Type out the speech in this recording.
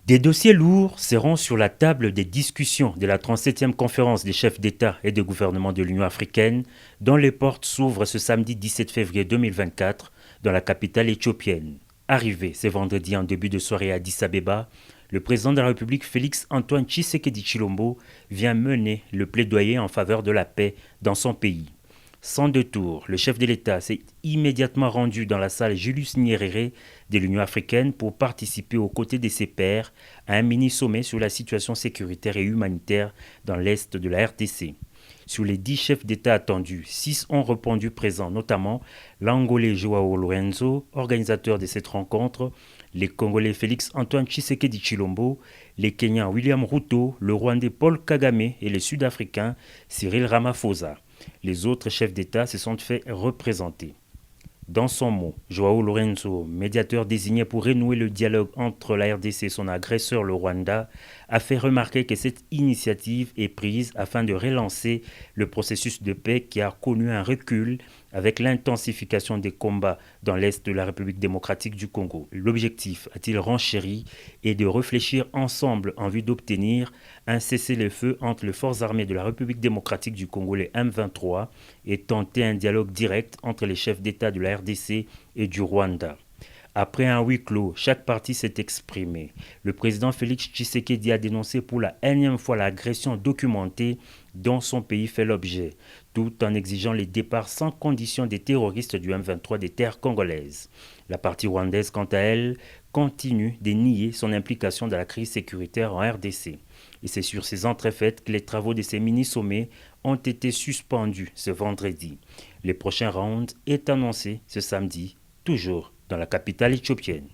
Des dossiers lourds seront sur la table des discussions de la 37e conférence des chefs d'État et de gouvernement de l'Union africaine, dont les portes s'ouvrent ce samedi 17 février 2024 dans la capitale éthiopienne. Arrivé ce vendredi en début de soirée à Addis Abeba, le président de la République Félix-Antoine Tshisekedi Tshilombo vient mener le plaidoyer en faveur de la paix dans son pays. Sans détour, le chef de l'État s'est immédiatement rendu dans la salle Julius Nyerere de l'Union africaine pour participer aux côtés de ses pairs à un mini-sommet sur la situation sécuritaire et humanitaire dans l'est de la RDC. Sur les 10 chefs d'État attendus, 6 ont répondu présents, notamment l'Angolais Joao Lorenzo, organisateur de cette rencontre, les Congolais Félix-Antoine Tshisekedi Tshilombo, les Kenyans William Ruto, le Rwandais Paul Kagame et les Sud-Africains Cyril Ramaphosa. Les autres chefs d'État se sont fait représenter. Dans son mot, Joao Lorenzo, médiateur désigné pour renouer le dialogue entre la RDC et son agresseur le Rwanda, a fait remarquer que cette initiative est prise afin de relancer le processus de paix qui a connu un recul avec l'intensification des combats dans l'est de la République démocratique du Congo. L'objectif, a-t-il renchéri, est de réfléchir ensemble en vue d'obtenir un cessez-le-feu entre les forces armées de la République démocratique du Congo, les M23, et tenter un dialogue direct entre les chefs d'État de la RDC et du Rwanda. Après un huis clos, chaque parti s'est exprimé. Le président Félix Tshisekedi a dénoncé pour la énième fois l'agression documentée dont son pays fait l'objet, tout en exigeant les départs sans condition des terroristes du M23 des terres congolaises. La partie rwandaise, quant à elle, continue de nier son implication dans la crise sécuritaire en RDC. Et c'est sur ces entrefaites que les travaux de ces mini-sommets ont été suspendus ce vendredi. Le prochain round est annoncé ce samedi, toujours dans la capitale éthiopienne.